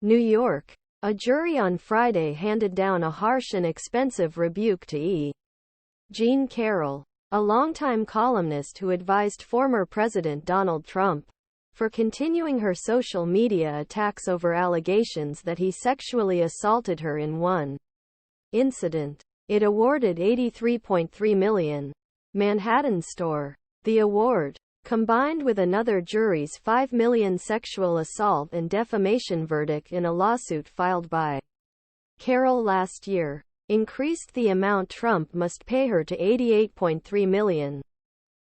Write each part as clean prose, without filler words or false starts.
New York. A jury on Friday handed down a harsh and expensive rebuke to JeanCarroll, a longtime columnist who advised former President Donald Trump, for continuing her social media attacks over allegations that he sexually assaulted her in one incident. It awarded $83.3 million. Manhattan store. The award, combined with another jury's $5 million sexual assault and defamation verdict in a lawsuit filed by Carroll last year, increased the amount Trump must pay her to $88.3 million.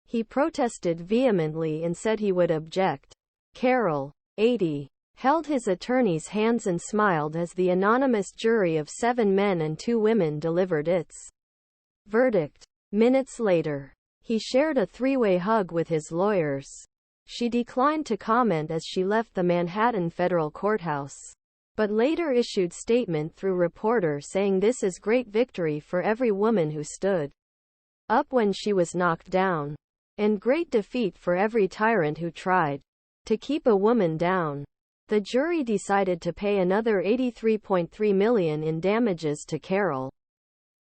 He protested vehemently and said he would object. Carroll, 80, held his attorney's hands and smiled as the anonymous jury of 7 men and 2 women delivered its verdict. Minutes later, he shared a 3-way hug with his lawyers. She declined to comment as she left the Manhattan federal courthouse, but later issued statement through reporter saying this is great victory for every woman who stood up when she was knocked down, and great defeat for every tyrant who tried to keep a woman down. The jury decided to pay another $83.3 million in damages to Carroll,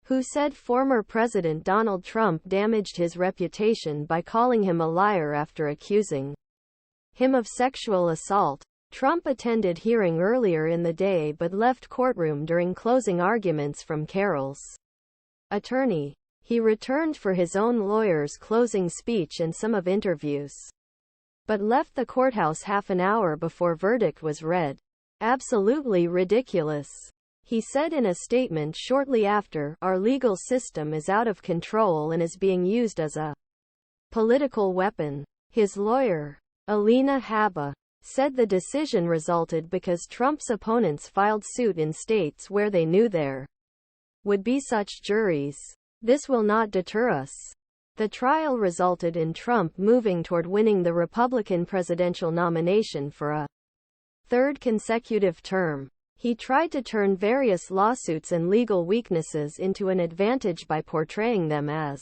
who said former President Donald Trump damaged his reputation by calling him a liar after accusing him of sexual assault. Trump attended hearing earlier in the day but left courtroom during closing arguments from Carroll's attorney. He returned for his own lawyer's closing speech and some of interviews, but left the courthouse half an hour before verdict was read. Absolutely ridiculous, he said in a statement shortly after. Our legal system is out of control and is being used as a political weapon. His lawyer, Alina Habba, said the decision resulted because Trump's opponents filed suit in states where they knew there would be such juries. This will not deter us. The trial resulted in Trump moving toward winning the Republican presidential nomination for a 3rd consecutive term. He tried to turn various lawsuits and legal weaknesses into an advantage by portraying them as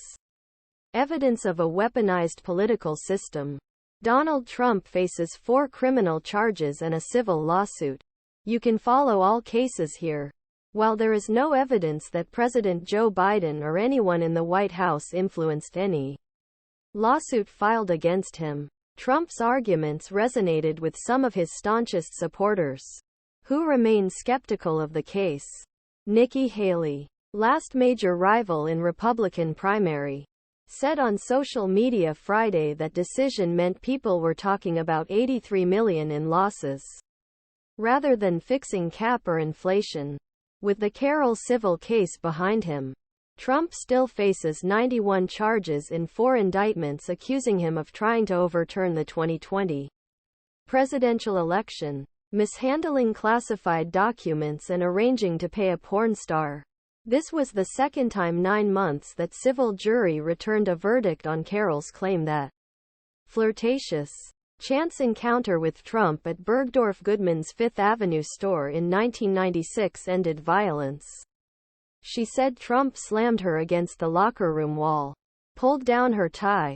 evidence of a weaponized political system. Donald Trump faces 4 criminal charges and a civil lawsuit. You can follow all cases here. While there is no evidence that President Joe Biden or anyone in the White House influenced any lawsuit filed against him, Trump's arguments resonated with some of his staunchest supporters, who remain skeptical of the case. Nikki Haley, last major rival in Republican primary, said on social media Friday that decision meant people were talking about $83 million in losses, rather than fixing cap or inflation. With the Carroll civil case behind him, Trump still faces 91 charges in 4 indictments accusing him of trying to overturn the 2020 presidential election, mishandling classified documents and arranging to pay a porn star. This was the second time 9 months that civil jury returned a verdict on Carroll's claim that flirtatious chance encounter with Trump at Bergdorf Goodman's Fifth Avenue store in 1996 ended violence. She said Trump slammed her against the locker room wall, pulled down her tie,